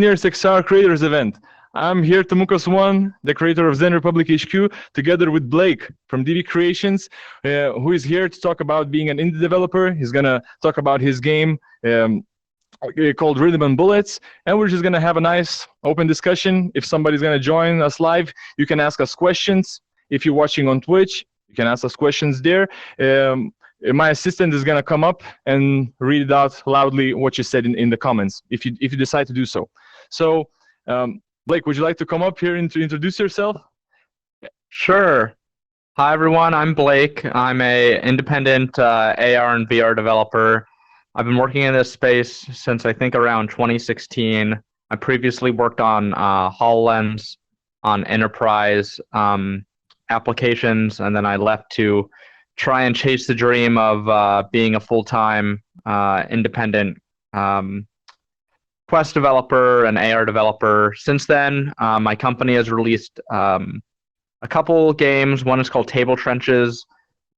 Years XR Creators event. I'm here, Tomukas One, the creator of Zen Republic HQ, together with Blake from DB Creations, who is here to talk about being an indie developer. He's going to talk about his game called Rhythm and Bullets, and we're just going to have a nice open discussion. If somebody's going to join us live, you can ask us questions. If you're watching on Twitch, you can ask us questions there. My assistant is going to come up and read it out loudly what you said in the comments, if you decide to do so. So, Blake, would you like to come up here and to introduce yourself? Sure. Hi, everyone. I'm Blake. I'm a independent AR and VR developer. I've been working in this space since I think around 2016. I previously worked on HoloLens, on enterprise applications, and then I left to try and chase the dream of being a full-time independent Quest developer and AR developer. Since then, my company has released a couple games. One is called Table Trenches,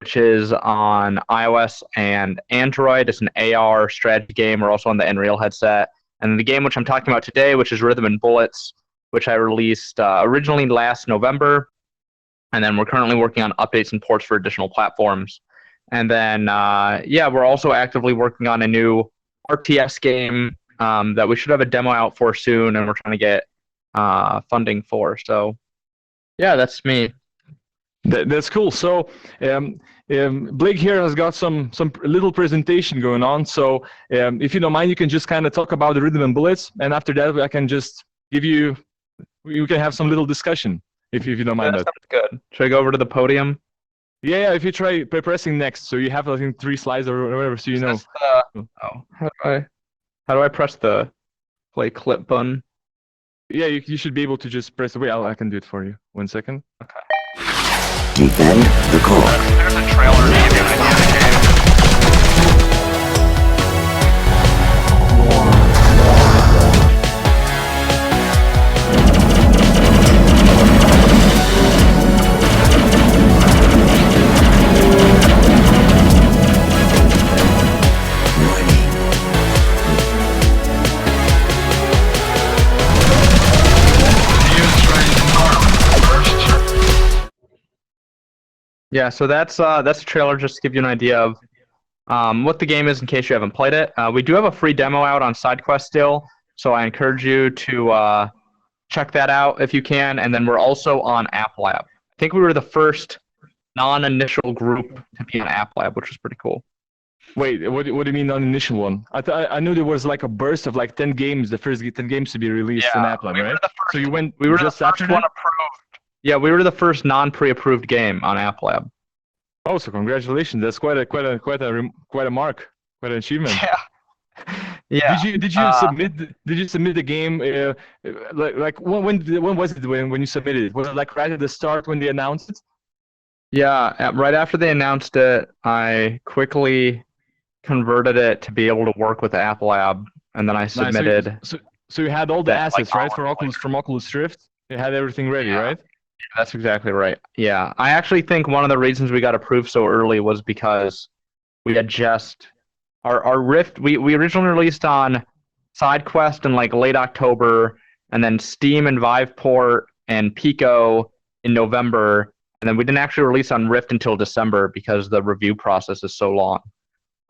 which is on iOS and Android. It's an AR strategy game. We're also on the Unreal headset. And the game which I'm talking about today, which is Rhythm and Bullets, which I released originally last November. And then we're currently working on updates and ports for additional platforms. And then, we're also actively working on a new RTS game that we should have a demo out for soon, and we're trying to get funding for. So, yeah, that's me. That's cool. So, Blake here has got some little presentation going on. So, if you don't mind, you can just kind of talk about the Rhythm and Bullets, and after that, I can just give you. You can have some little discussion if you don't mind that. Sounds good. Should I go over to the podium? Yeah. If you try pressing next, so you have I think 3 slides or whatever, so you know. How do I press the play clip button? Yeah, you should be able to just press. Wait, I can do it for you. 1 second. Okay. Defend the core. There's a trailer to give you an idea of the game. Yeah, so that's a trailer just to give you an idea of what the game is in case you haven't played it. We do have a free demo out on SideQuest still, so I encourage you to check that out if you can. And then we're also on App Lab. I think we were the first non-initial group to be on App Lab, which was pretty cool. Wait, what do you mean non-initial one? I knew there was like a burst of like 10 games, the first 10 games to be released in App Lab, right? So you went we were just the first after one that? approved. Yeah, we were the first non-pre-approved game on App Lab. Oh, so congratulations! That's quite a mark, quite an achievement. Yeah. Did you submit the game? Like when was it when you submitted it? Was it like right at the start when they announced it? Yeah, right after they announced it, I quickly converted it to be able to work with App Lab, and then I submitted. Nice. So you had all the assets, right, from Oculus Rift. You had everything ready, right? That's exactly right. Yeah, I actually think one of the reasons we got approved so early was because we had just our Rift. We originally released on SideQuest in like late October, and then Steam and Viveport and Pico in November, and then we didn't actually release on Rift until December because the review process is so long.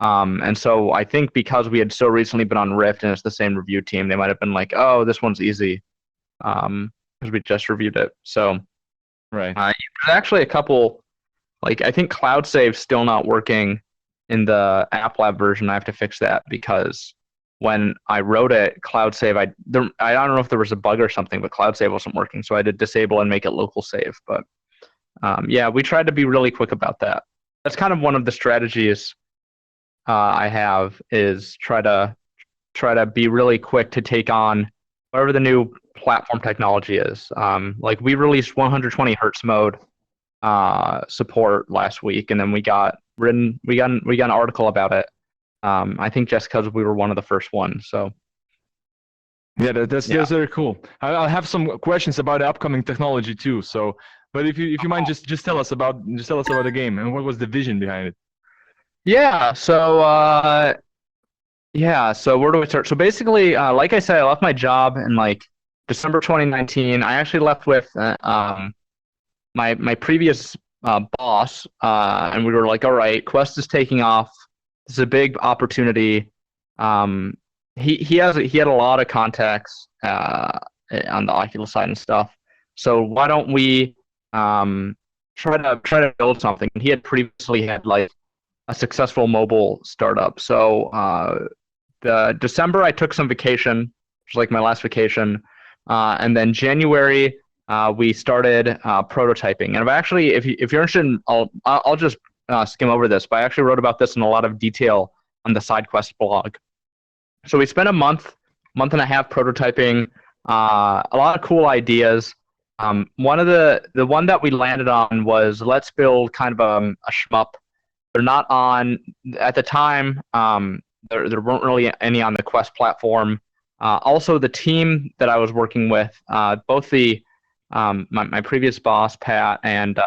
And so I think because we had so recently been on Rift and it's the same review team, they might have been like, "Oh, this one's easy," because we just reviewed it. So. Right. There's actually a couple, like I think Cloud Save's still not working in the App Lab version. I have to fix that because when I wrote it, Cloud Save, I don't know if there was a bug or something, but Cloud Save wasn't working, so I had to disable and make it local save. But yeah, we tried to be really quick about that. That's kind of one of the strategies I have is try to be really quick to take on whatever the new platform technology is. Like we released 120 hertz mode support last week, and then we got an article about it. I think just because we were one of the first ones. So yeah, that's very cool. I'll have some questions about the upcoming technology too. So, but if you mind, just tell us about the game and what was the vision behind it. Yeah. So Yeah, so where do we start? So basically, like I said, I left my job in like December 2019. I actually left with my previous boss, and we were like, all right, Quest is taking off. This is a big opportunity. Um, he had a lot of contacts on the Oculus side and stuff. So why don't we try to build something? He had previously had like a successful mobile startup. So the December I took some vacation, which was like my last vacation, and then January we started prototyping. And I've actually, if you're interested, I'll just skim over this. But I actually wrote about this in a lot of detail on the SideQuest blog. So we spent a month and a half prototyping, a lot of cool ideas. One of the one that we landed on was let's build kind of a shmup. They're not on at the time. There weren't really any on the Quest platform. Also, the team that I was working with, both my previous boss Pat and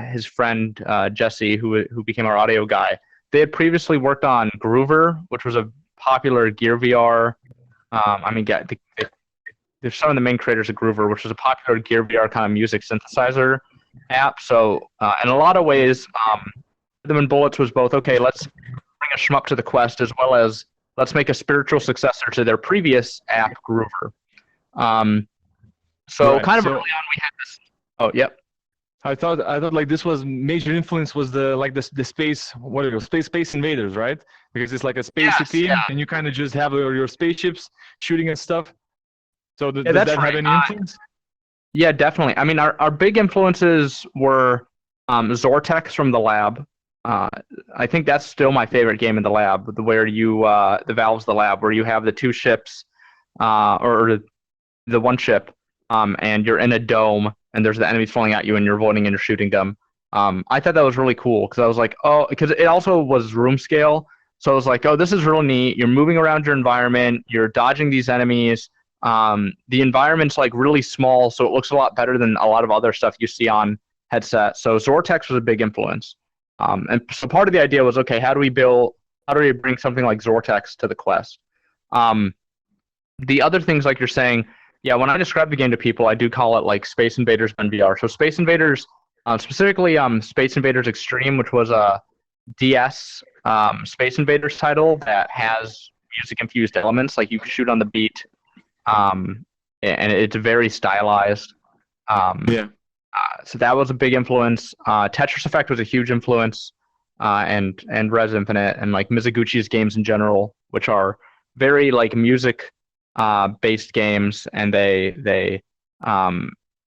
his friend Jesse, who became our audio guy, they had previously worked on Groover, which was a popular Gear VR. There's some of the main creators of Groover, which was a popular Gear VR kind of music synthesizer app. So, in a lot of ways, Rhythm and Bullets was both okay. Let's bring a shmup to the Quest, as well as let's make a spiritual successor to their previous app, Groover. So Right, kind of so- early on, we had this. Oh, yep. I thought like this was major influence was the space, what are it, space invaders, right? Because it's like a spaceship Yes, team, yeah. and you kind of just have your spaceships shooting and stuff. So Yeah, does that's that have right. any influence? Yeah, definitely. I mean, our big influences were Zortex from the lab. I think that's still my favorite game in the lab, where you the Valve's the lab, where you have the two ships, or the one ship, and you're in a dome, and there's the enemies falling at you, and you're avoiding and you're shooting them. I thought that was really cool because I was like, oh, because it also was room scale, so I was like, oh, this is real neat. You're moving around your environment, you're dodging these enemies. The environment's like really small, so it looks a lot better than a lot of other stuff you see on headset. So Zortex was a big influence. And so part of the idea was, okay, how do we bring something like Zortex to the Quest? The other things, like you're saying, yeah, when I describe the game to people, I do call it like Space Invaders in VR. So Space Invaders, specifically Space Invaders Extreme, which was a DS Space Invaders title that has music-infused elements, like you can shoot on the beat, and it's very stylized. Yeah. So that was a big influence. Tetris Effect was a huge influence, and Res Infinite and like Mizuguchi's games in general, which are very like music based games, and they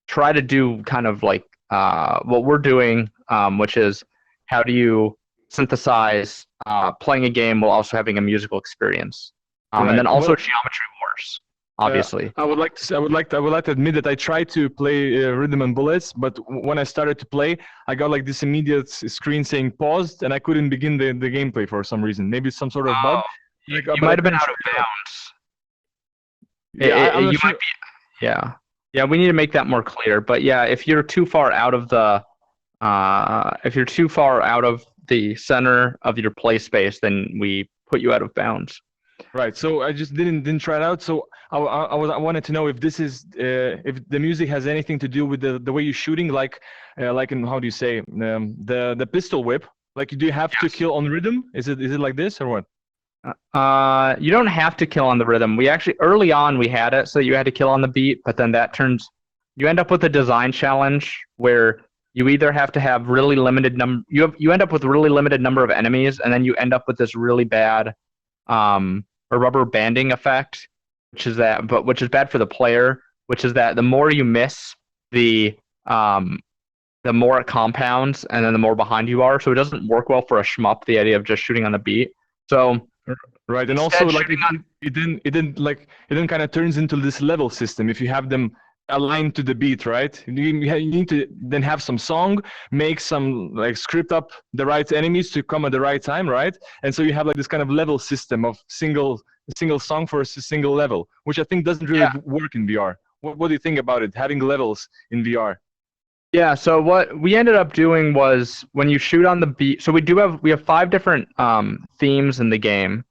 try to do kind of like what we're doing, which is how do you synthesize playing a game while also having a musical experience, Right. and then also Well- Geometry Wars, obviously. I would like to admit that I tried to play Rhythm and Bullets, but when I started to play, I got like this immediate screen saying paused, and I couldn't begin the gameplay for some reason. Maybe some sort of bug. You But might I have been couldn't out of figure it out. bounds. Yeah, I'm not You sure. might be. Yeah. We need to make that more clear. But yeah, if you're too far out of the center of your play space, then we put you out of bounds. Right. So I just didn't try it out. So I wanted to know if this is if the music has anything to do with the way you're shooting, like in, how do you say, the pistol whip. Like, do you have to kill on rhythm? Is it like this or what? You don't have to kill on the rhythm. We actually early on we had it so you had to kill on the beat, but then you end up with a design challenge where you either have to have really limited you end up with a really limited number of enemies, and then you end up with this really bad a rubber banding effect, which is bad for the player, which is that the more you miss, the more it compounds, and then the more behind you are. So it doesn't work well for a shmup, the idea of just shooting on the beat. So right, and instead, also like shooting it didn't kind of turns into this level system if you have them aligned to the beat, right? You need to then have some song, make some like script up the right enemies to come at the right time, right? And so you have like this kind of level system of single song for a single level, which I think doesn't really work in VR. What do you think about it, having levels in VR? Yeah, so what we ended up doing was when you shoot on the beat, so we have 5 different themes in the game,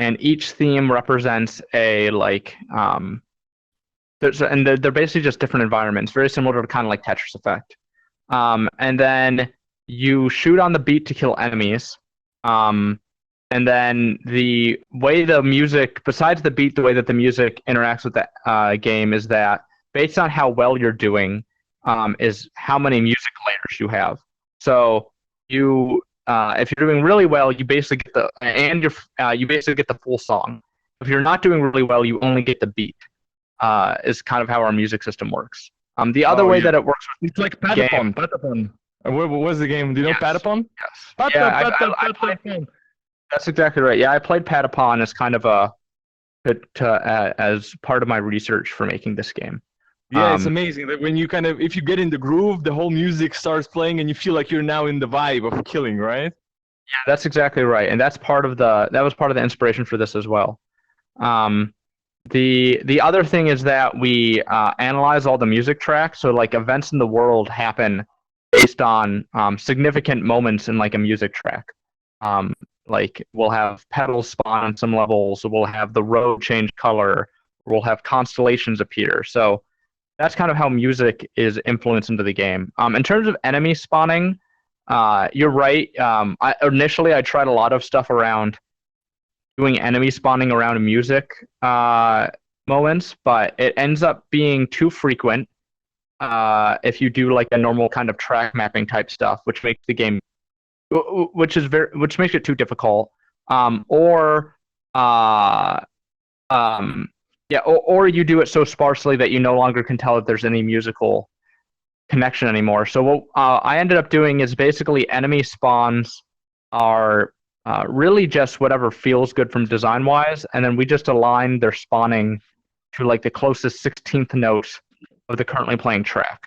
and each theme represents a like they're basically just different environments, very similar to kind of like Tetris Effect. And then you shoot on the beat to kill enemies. And then the way the music, besides the beat, the way that the music interacts with the game is that based on how well you're doing, is how many music layers you have. So you, if you're doing really well, you basically get you basically get the full song. If you're not doing really well, you only get the beat. Is kind of how our music system works. The other way that it works with it's like Patapon. Patapon. What was the game? Do you know Patapon? Yes. I played, that's exactly right. Yeah, I played Patapon as kind of as part of my research for making this game. Yeah, it's amazing that when you if you get in the groove, the whole music starts playing, and you feel like you're now in the vibe of killing, right? Yeah, that's exactly right, and that was part of the inspiration for this as well. The other thing is that we analyze all the music tracks, so like events in the world happen based on significant moments in like a music track. Like we'll have petals spawn on some levels, we'll have the road change color, we'll have constellations appear. So that's kind of how music is influenced into the game. In terms of enemy spawning, you're right. Initially, I tried a lot of stuff around doing enemy spawning around music moments, but it ends up being too frequent if you do like a normal kind of track mapping type stuff, which makes the game, which makes it too difficult. Or you do it so sparsely that you no longer can tell if there's any musical connection anymore. So what I ended up doing is basically enemy spawns are really just whatever feels good from design-wise, and then we just align their spawning to like the closest 16th note of the currently playing track.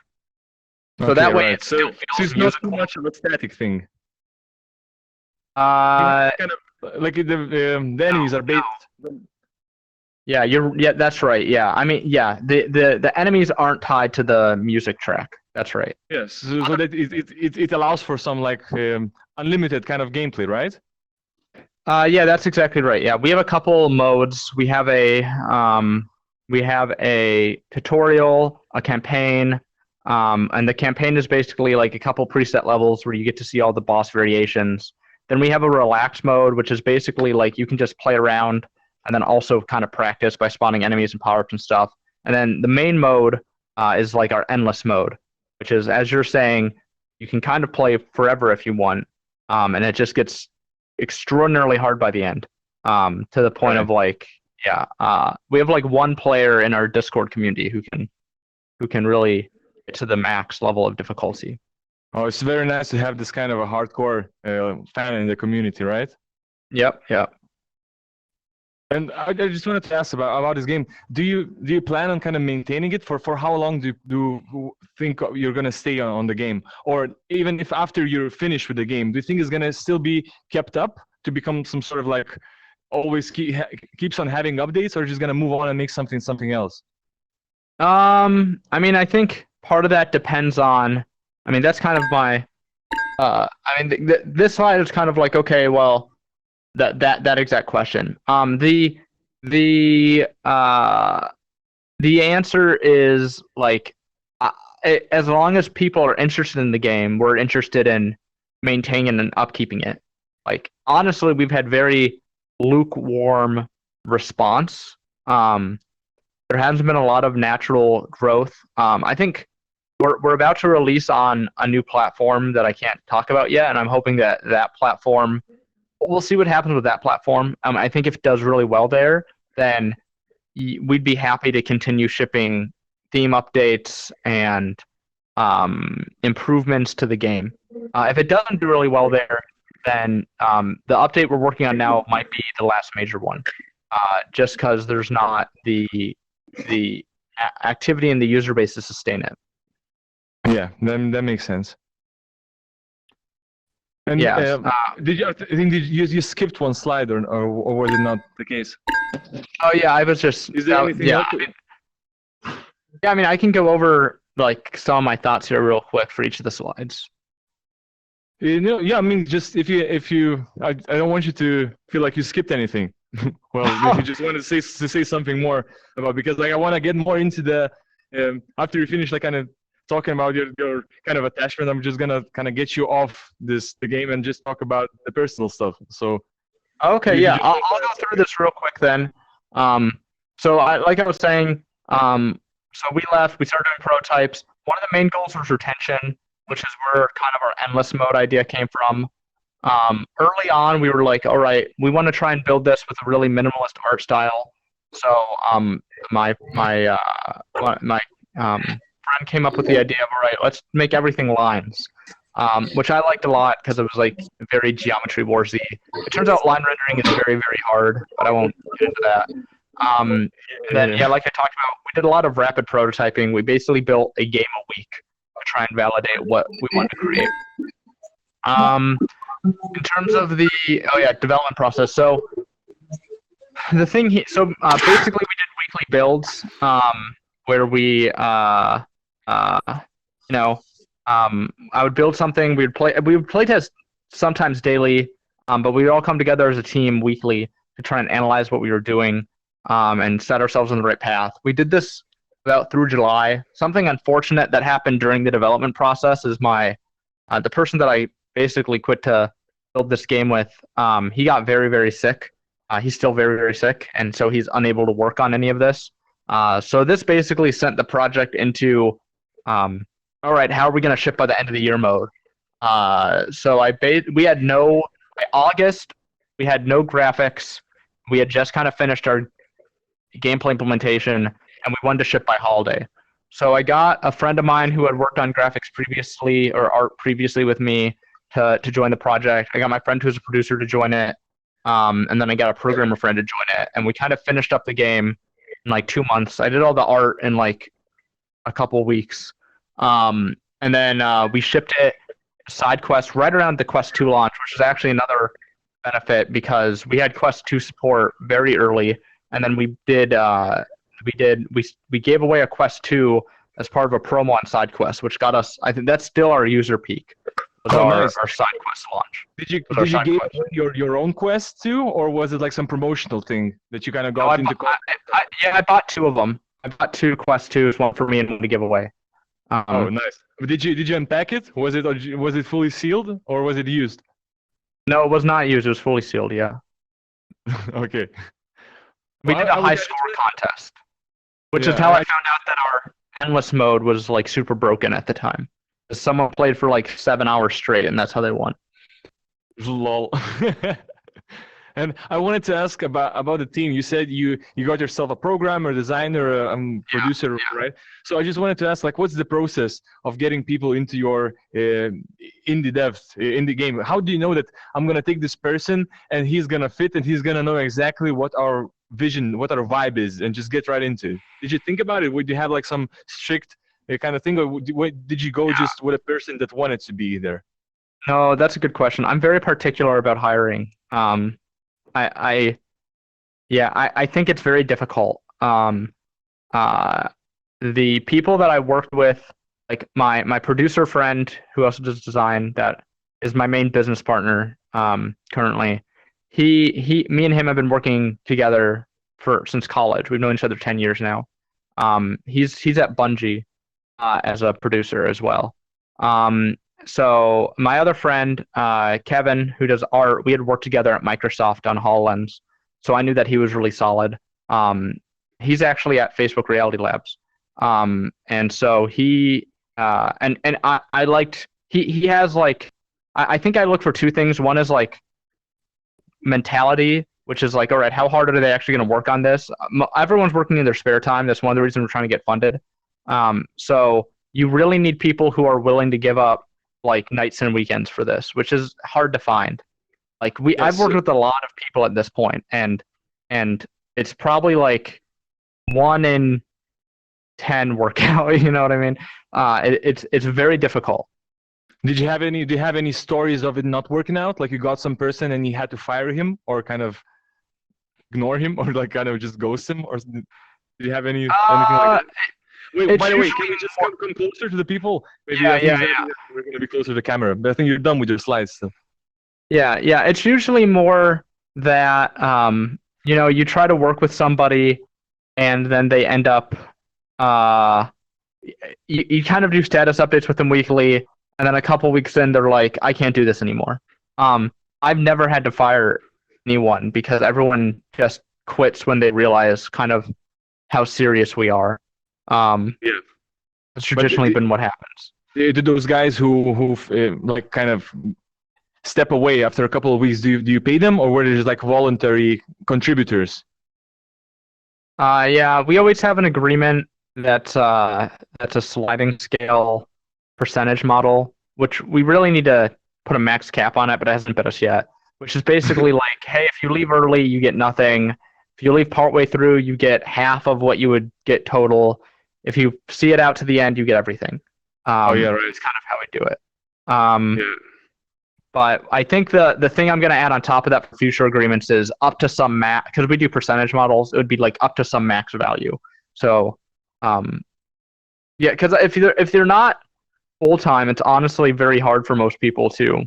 So okay, that way right. it still feels it's not too much of a static thing. Kind of like the enemies are based. Yeah, that's right. Yeah, I mean, yeah, the enemies aren't tied to the music track. That's right. Yes, so that it allows for some like unlimited kind of gameplay, right? Yeah, that's exactly right. Yeah, we have a couple modes. We have a tutorial, a campaign, and the campaign is basically like a couple preset levels where you get to see all the boss variations. Then we have a relax mode, which is basically like you can just play around and then also kind of practice by spawning enemies and power-ups and stuff. And then the main mode is like our endless mode, which is, as you're saying, you can kind of play forever if you want, and it just gets extraordinarily hard by the end, to the point of like, we have like one player in our Discord community who can really get to the max level of difficulty. Oh, it's very nice to have this kind of a hardcore fan in the community, right? Yep. And I just wanted to ask about this game. Do you plan on kind of maintaining it for how long do you think you're gonna stay on the game? Or even if after you're finished with the game, do you think it's gonna still be kept up to become some sort of like always keeps on having updates, or just gonna move on and make something else? I mean, I think part of that depends on. I mean, that's kind of my. This slide is kind of like, okay, well. That exact question. The answer is like, as long as people are interested in the game, we're interested in maintaining and upkeeping it. Like, honestly, we've had very lukewarm response. There hasn't been a lot of natural growth. I think we're about to release on a new platform that I can't talk about yet, and I'm hoping that platform. We'll see what happens with that platform. I think if it does really well there, then we'd be happy to continue shipping theme updates and improvements to the game. If it doesn't do really well there, then the update we're working on now might be the last major one, just because there's not the activity in the user base to sustain it. Yeah, that makes sense. And yeah, did you skipped one slide, or was it not the case? Oh yeah, I was just. Is there anything else? Yeah, I mean, I can go over like some of my thoughts here real quick for each of the slides. Yeah, I mean, just if you, I don't want you to feel like you skipped anything. Well, if you just want to say something more about, because like I want to get more into the after you finish like kind of talking about your kind of attachment, I'm just gonna kind of get you off the game and just talk about the personal stuff. So Okay, if you yeah, just I'll go through this real quick then. So like I was saying, so we left, we started doing prototypes. One of the main goals was retention, which is where kind of our endless mode idea came from. Early on, we were like, all right, we want to try and build this with a really minimalist art style. So my friend came up with the idea of, all right, let's make everything lines, which I liked a lot because it was like very geometry warsy. It turns out line rendering is very, very hard, but I won't get into that. And then, yeah, like I talked about, we did a lot of rapid prototyping. We basically built a game a week to try and validate what we wanted to create. In terms of the development process, so the thing basically we did weekly builds, where we I would build something, we would play test sometimes daily, but we would all come together as a team weekly to try and analyze what we were doing, and set ourselves on the right path. We did this about through July. Something unfortunate that happened during the development process is the person that I basically quit to build this game with, he got very, very sick. He's still very, very sick, and so he's unable to work on any of this. So this basically sent the project into, all right, how are we going to ship by the end of the year mode? So by August, we had no graphics. We had just kind of finished our gameplay implementation, and we wanted to ship by holiday. So I got a friend of mine who had worked on graphics previously or art previously with me to join the project. I got my friend who's a producer to join it, and then I got a programmer friend to join it, and we kind of finished up the game in like 2 months. I did all the art in like a couple weeks, and then we shipped it side quest right around the Quest 2 launch, which is actually another benefit because we had Quest 2 support very early, and then we gave away a Quest 2 as part of a promo on side quest, which got us. I think that's still our user peak. Was nice. Our side quest launch. Did you give your own quest too, or was it like some promotional thing that you kind of got into? I bought 2 of them. I bought 2 Quest 2s, one for me and one to give away. Oh, nice. Did you unpack it? Was it fully sealed or was it used? No, it was not used. It was fully sealed. Yeah. Okay. We did a high score contest, which is how I found out that our endless mode was like super broken at the time. Someone played for like 7 hours straight, and that's how they won. Lol. And I wanted to ask about the team. You said you got yourself a programmer, designer, producer, right? So I just wanted to ask, like, what's the process of getting people into your indie game? How do you know that I'm gonna take this person and he's gonna fit and he's gonna know exactly what our vision, what our vibe is, and just get right into it? Did you think about it? Would you have like some strict kind of thing, or did you go just with a person that wanted to be there? No, that's a good question. I'm very particular about hiring. I think it's very difficult. The people that I worked with, like my producer friend who also does design, that is my main business partner currently. Me and him have been working together since college. We've known each other 10 years now. He's at Bungie as a producer as well. So my other friend, Kevin, who does art, we had worked together at Microsoft on HoloLens, so I knew that he was really solid. He's actually at Facebook Reality Labs, and so he I liked he has like I think I look for 2 things. One is like mentality, which is like, all right, how hard are they actually going to work on this? Everyone's working in their spare time. That's one of the reasons we're trying to get funded. So you really need people who are willing to give up like nights and weekends for this, which is hard to find. Like I've worked with a lot of people at this point, and it's probably like 1 in 10 workout. You know what I mean? It's very difficult. Do you have any stories of it not working out? Like you got some person and you had to fire him, or kind of ignore him, or like kind of just ghost him, or did you have anything like that? Wait, by the way, can we just come closer to the people? Maybe we're going to be closer to the camera, but I think you're done with your slides. So. Yeah. It's usually more that you try to work with somebody, and then they end up, uh, you kind of do status updates with them weekly, and then a couple weeks in, they're like, I can't do this anymore. I've never had to fire anyone because everyone just quits when they realize kind of how serious we are. Yeah. It's traditionally been what happens. Do those guys who like kind of step away after a couple of weeks, do you pay them, or were they just like voluntary contributors? Yeah, we always have an agreement that's a sliding scale percentage model, which we really need to put a max cap on it, but it hasn't bit us yet. Which is basically like, hey, if you leave early, you get nothing. If you leave partway through, you get half of what you would get total. If you see it out to the end, you get everything. Oh yeah, right. It's kind of how we do it. Yeah. But I think the thing I'm going to add on top of that for future agreements is up to some max, because we do percentage models, it would be like up to some max value. So, yeah, because if they're not full time, it's honestly very hard for most people to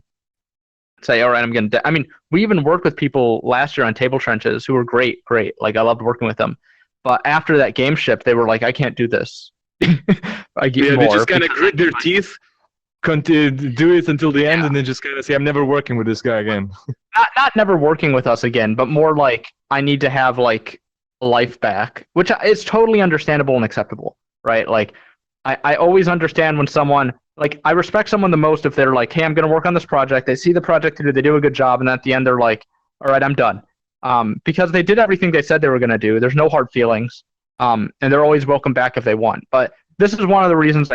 say, all right, I'm going to. I mean, we even worked with people last year on Table Trenches who were great. Like I loved working with them, but after that game ship, they were like, I can't do this. I get more. They just kind of grit their teeth. Do it until the end, and then just kind of say, I'm never working with this guy again. Not never working with us again, but more like I need to have like life back, which is totally understandable and acceptable, right? Like I always understand when someone, like I respect someone the most if they're like, hey, I'm going to work on this project. They see the project to do, they do a good job, and at the end they're like, all right, I'm done. Because they did everything they said they were going to do. There's no hard feelings, and they're always welcome back if they want. But this is one of the reasons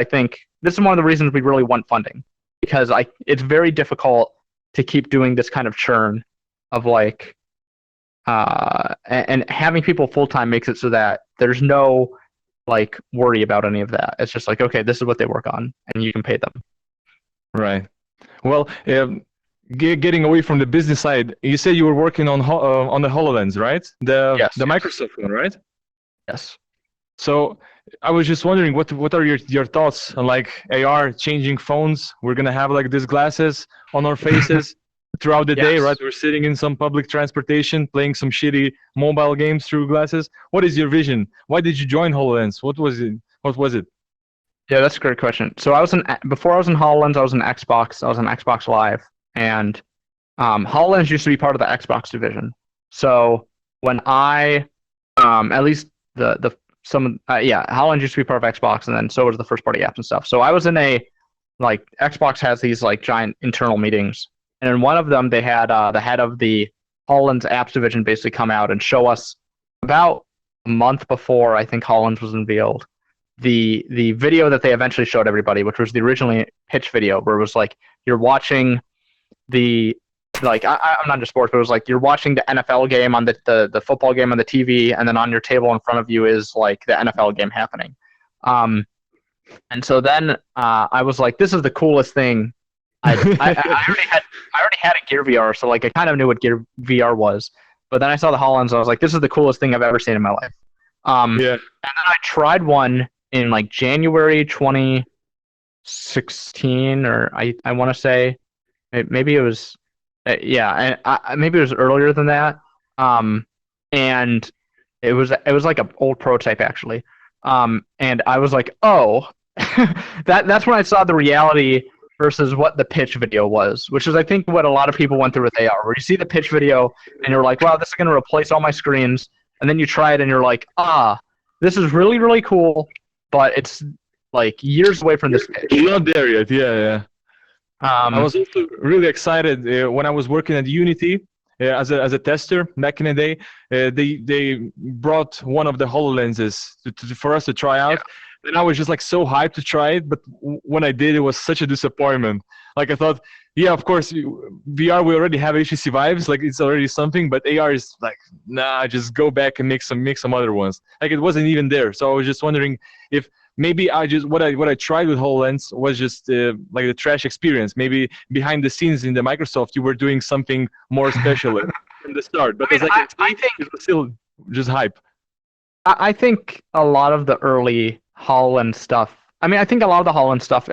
we really want funding, because it's very difficult to keep doing this kind of churn of like, and having people full time makes it so that there's no like worry about any of that. It's just like, okay, this is what they work on, and you can pay them. Right. Well, getting away from the business side, you said you were working on the HoloLens, right? Yes. The Microsoft one, right? Yes. So I was just wondering, what are your thoughts on like AR changing phones? We're gonna have like these glasses on our faces throughout the day, right? We're sitting in some public transportation, playing some shitty mobile games through glasses. What is your vision? Why did you join HoloLens? What was it? Yeah, that's a great question. So before I was in HoloLens, I was in Xbox. I was on Xbox Live, and HoloLens used to be part of the Xbox division. So when I, at least HoloLens used to be part of Xbox, and then so was the first party apps and stuff. So I was in Xbox has these like giant internal meetings, and in one of them they had the head of the HoloLens apps division basically come out and show us about a month before I think HoloLens was unveiled, the video that they eventually showed everybody, which was the originally pitch video, where it was like you're watching I'm not into sports, but it was like you're watching the NFL game on the football game on the TV, and then on your table in front of you is like the NFL game happening. And so then I was like, this is the coolest thing. I already had a Gear VR, so like I kind of knew what Gear VR was. But then I saw the HoloLens, and I was like, this is the coolest thing I've ever seen in my life. And then I tried one in like January 2016, or I want to say maybe it was. Maybe it was earlier than that, and it was like an old prototype actually, and I was like, oh, that's when I saw the reality versus what the pitch video was, which is I think what a lot of people went through with AR, where you see the pitch video and you're like, wow, this is going to replace all my screens, and then you try it and you're like, this is really really cool, but it's like years away from this pitch. You're not there yet, yeah. I was also really excited when I was working at Unity as a tester back in the day. They brought one of the HoloLenses for us to try out, and I was just like so hyped to try it. But when I did, it was such a disappointment. Like I thought, yeah, of course, VR we already have HTC Vives, like it's already something. But AR is like, nah, just go back and make some other ones. Like it wasn't even there. So I was just wondering if. Maybe what I tried with HoloLens was just like the trash experience. Maybe behind the scenes in the Microsoft, you were doing something more special from the start. But I think it was still just hype. I think a lot of the early HoloLens stuff. I mean, I think a lot of the HoloLens stuff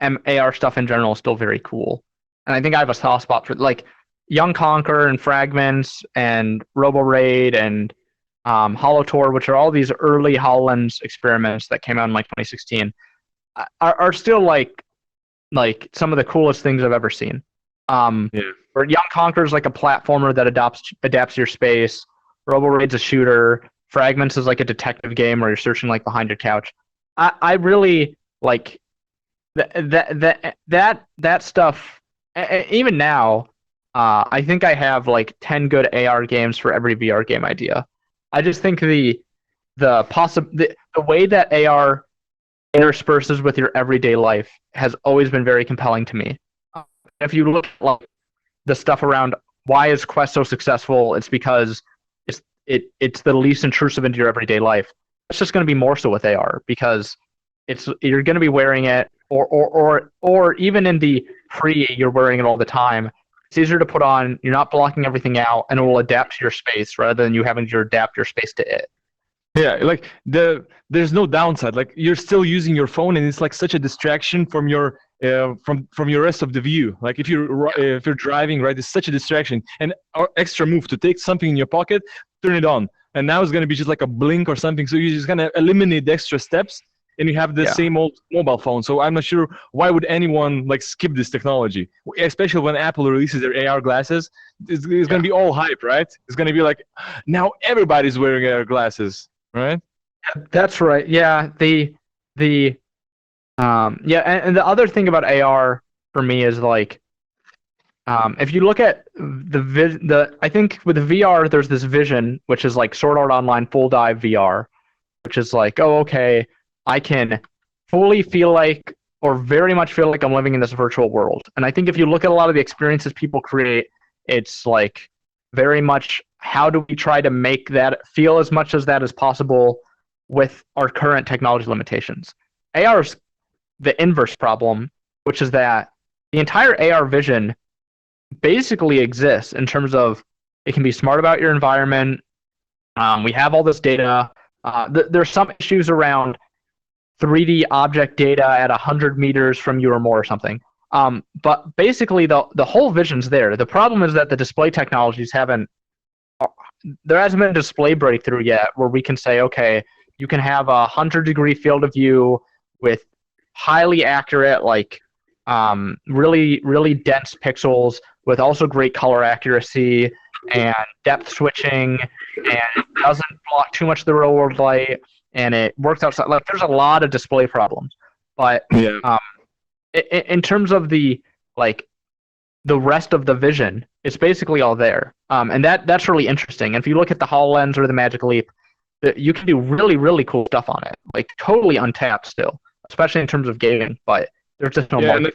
and AR stuff in general is still very cool. And I think I have a soft spot for like Young Conquer and Fragments and Robo-Raid and HoloTour, which are all these early HoloLens experiments that came out in like 2016, are still like some of the coolest things I've ever seen. Where Young Conquer is like a platformer that adapts to your space. Robo-Raid's a shooter. Fragments is like a detective game where you're searching like behind your couch. I really like that stuff. Even now, I think I have like 10 good AR games for every VR game idea. I just think the way that AR intersperses with your everyday life has always been very compelling to me. If you look at like the stuff around why is Quest so successful, it's because it's the least intrusive into your everyday life. It's just going to be more so with AR because you're going to be wearing it, or even in the pre, you're wearing it all the time. It's easier to put on. You're not blocking everything out, and it will adapt to your space rather than you having to adapt your space to it. Yeah, like there's no downside. Like you're still using your phone, and it's like such a distraction from your from your rest of the view. Like if you're driving, right, it's such a distraction. And our extra move to take something in your pocket, turn it on, and now it's gonna be just like a blink or something. So you're just gonna eliminate the extra steps, and you have the same old mobile phone. So I'm not sure why would anyone like skip this technology, especially when Apple releases their AR glasses. It's gonna be all hype, right? It's gonna be like now everybody's wearing AR glasses. Right. That's right. Yeah. And the other thing about AR for me is like, if you look at I think with the VR, there's this vision, which is like Sword Art Online full dive VR, which is like, oh, okay, I can fully feel like, or very much feel like I'm living in this virtual world. And I think if you look at a lot of the experiences people create, it's like very much, how do we try to make that feel as much as that as possible with our current technology limitations? AR is the inverse problem, which is that the entire AR vision basically exists in terms of it can be smart about your environment. We have all this data. There's some issues around 3D object data at 100 meters from you or more or something. But basically, the whole vision's there. The problem is that the display technologies there hasn't been a display breakthrough yet where we can say, okay, you can have a 100-degree field of view with highly accurate, like really, really dense pixels with also great color accuracy and depth switching, and it doesn't block too much of the real world light, and it works outside. Like, there's a lot of display problems, but in terms of the rest of the vision, it's basically all there. And that's really interesting. And if you look at the HoloLens or the Magic Leap, you can do really, really cool stuff on it. Like totally untapped still, especially in terms of gaming, but there's just no market.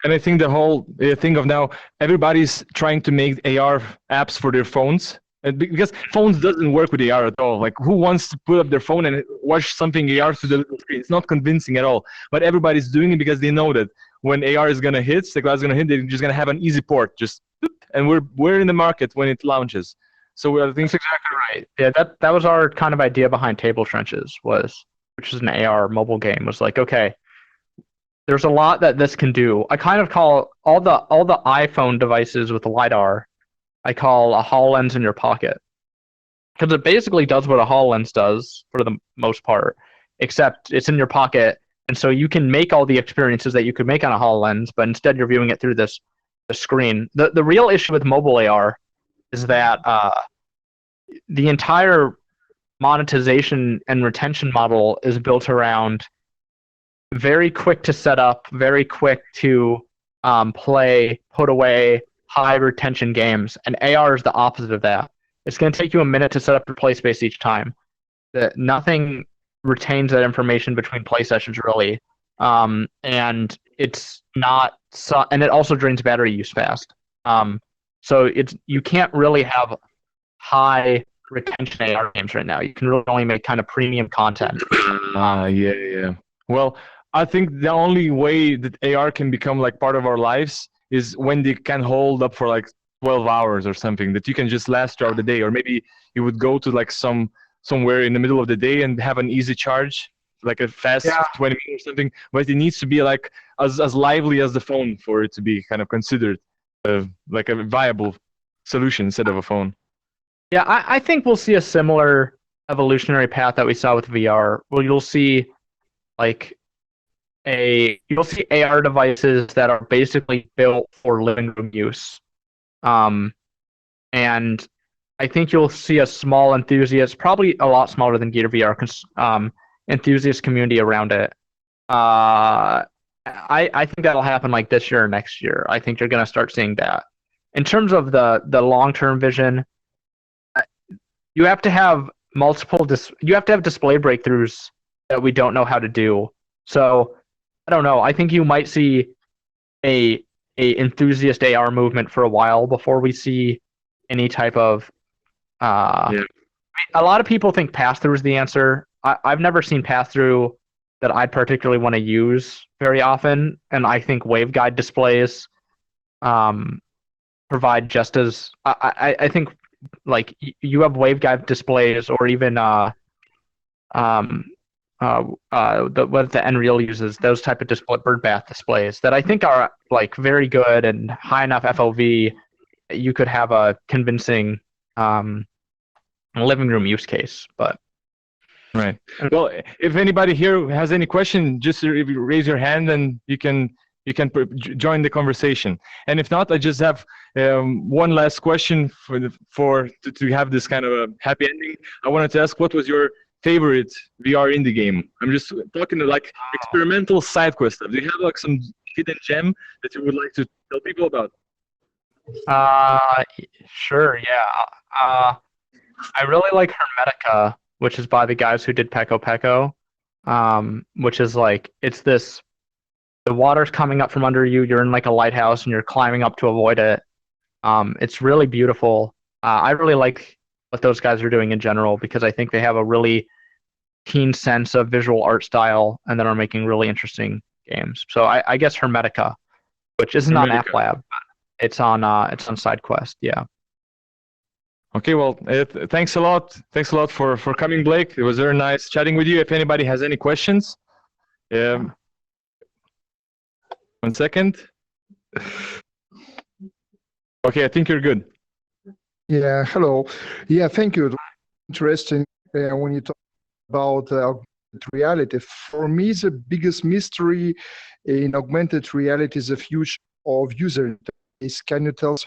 And I think the whole thing of now, everybody's trying to make AR apps for their phones. And because phones doesn't work with AR at all. Like who wants to put up their phone and watch something AR through the little screen? It's not convincing at all. But everybody's doing it because they know that when AR is gonna hit, the glass is gonna hit, they're just gonna have an easy port, and we're in the market when it launches. So I think that's exactly right. Yeah, that was our kind of idea behind Table Trenches, which is an AR mobile game. Was like, okay, there's a lot that this can do. I kind of call all the iPhone devices with the LiDAR, I call a HoloLens in your pocket, because it basically does what a HoloLens does for the most part, except it's in your pocket. And so you can make all the experiences that you could make on a HoloLens, but instead you're viewing it through the screen. The real issue with mobile AR is that the entire monetization and retention model is built around very quick to set up, very quick to play, put away, high retention games. And AR is the opposite of that. It's going to take you a minute to set up your play space each time. Nothing retains that information between play sessions really, and it's not. And it also drains battery use fast. So you can't really have high retention AR games right now. You can really only make kind of premium content. Yeah. Well, I think the only way that AR can become like part of our lives is when they can hold up for like 12 hours or something, that you can just last throughout the day. Or maybe you would go to like somewhere in the middle of the day and have an easy charge, like a fast 20 minutes or something. But it needs to be like as lively as the phone for it to be kind of considered like a viable solution instead of a phone. Yeah, I think we'll see a similar evolutionary path that we saw with VR, where you'll see like you'll see AR devices that are basically built for living room use. And I think you'll see a small enthusiast, probably a lot smaller than Gear VR, enthusiast community around it. I think that'll happen like this year or next year. I think you're going to start seeing that. In terms of the long-term vision, you have to have you have to have display breakthroughs that we don't know how to do. So I don't know. I think you might see a enthusiast AR movement for a while before we see any type of. A lot of people think pass-through is the answer. I've never seen pass-through that I'd particularly want to use very often, and I think waveguide displays provide just as. I think like you have waveguide displays, or even what the Nreal uses, those type of birdbath displays that I think are like very good and high enough FOV. You could have a convincing living room use case, but right. Well, if anybody here has any question, just raise your hand and you can join the conversation. And if not, I just have one last question to have this kind of a happy ending. I wanted to ask, what was your favorite VR indie game? I'm just talking like experimental side quest stuff. Do you have like some hidden gem that you would like to tell people about? Sure, yeah. I really like Hermetica, which is by the guys who did Peko Peko, which is like, it's this, the water's coming up from under you, you're in like a lighthouse and you're climbing up to avoid it. It's really beautiful. I really like what those guys are doing in general, because I think they have a really keen sense of visual art style and then are making really interesting games. So I guess Hermetica, which isn't on App Lab, but it's on SideQuest, yeah. Okay, well, thanks a lot. Thanks a lot for coming, Blake. It was very nice chatting with you. If anybody has any questions, 1 second. Okay, I think you're good. Yeah, hello. Yeah, thank you. Interesting when you talk about augmented reality. For me, the biggest mystery in augmented reality is the future of user interface. Can you tell us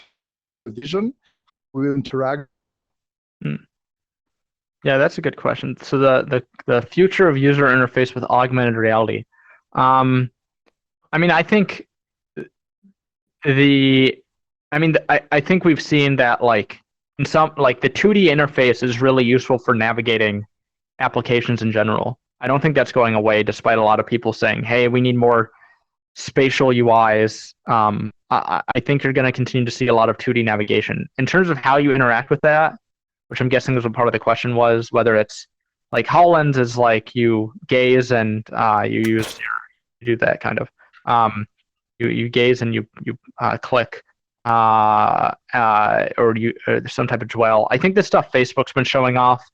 the vision? Will interact? Yeah, that's a good question. So the future of user interface with augmented reality. I mean, I think I think we've seen that like in some, like the 2D interface is really useful for navigating applications in general. I don't think that's going away, despite a lot of people saying, "Hey, we need more spatial UIs." I think you're going to continue to see a lot of 2D navigation. In terms of how you interact with that, which I'm guessing was what part of the question was, whether it's like HoloLens is like you gaze and you do that kind of. You gaze and you click or some type of dwell. I think this stuff Facebook's been showing off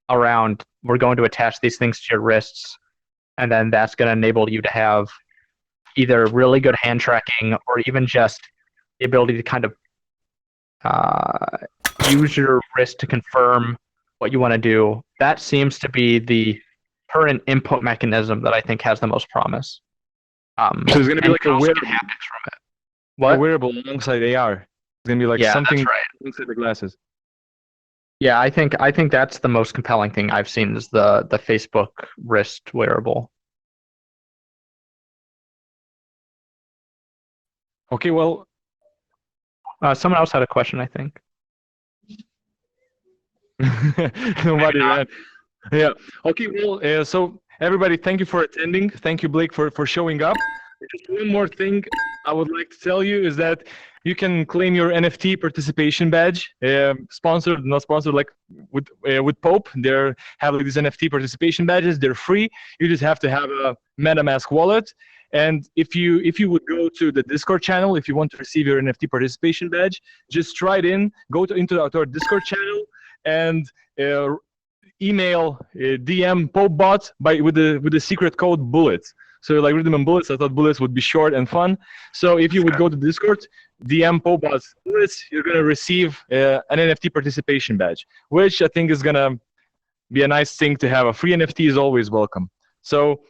around, we're going to attach these things to your wrists, and then that's going to enable you to have either really good hand tracking or even just the ability to kind of use your wrist to confirm what you want to do. That seems to be the current input mechanism that I think has the most promise. So it's going to be like a wearable haptics from it. What? A wearable alongside AR. It's going to be like something that's right. alongside the glasses. Yeah, I think that's the most compelling thing I've seen is the Facebook wrist wearable. Okay, well, someone else had a question, I think. Nobody ran. Yeah. Okay, well, so everybody, thank you for attending. Thank you, Blake, for showing up. Just one more thing I would like to tell you is that you can claim your NFT participation badge, sponsored, not sponsored, like with POAP. They have like these NFT participation badges. They're free. You just have to have a MetaMask wallet. And if you would go to the Discord channel, if you want to receive your NFT participation badge, just try it in. Go into our Discord channel and email DM POAPbot with the secret code BULLET. So like rhythm and bullets, I thought bullets would be short and fun. So if you would go to Discord, DM POAP bullets, you're gonna receive an NFT participation badge, which I think is gonna be a nice thing to have. A free NFT is always welcome. So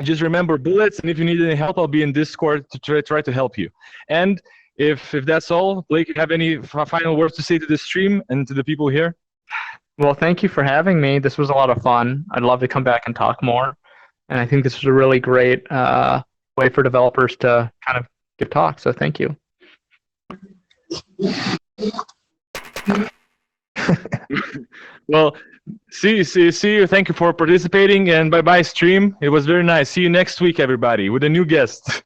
just remember bullets, and if you need any help, I'll be in Discord to try to help you. And if that's all, Blake, you have any final words to say to the stream and to the people here? Well, thank you for having me. This was a lot of fun. I'd love to come back and talk more. And I think this was a really great way for developers to kind of give talks. So thank you. Well, see you. Thank you for participating, and bye-bye stream. It was very nice. See you next week, everybody, with a new guest.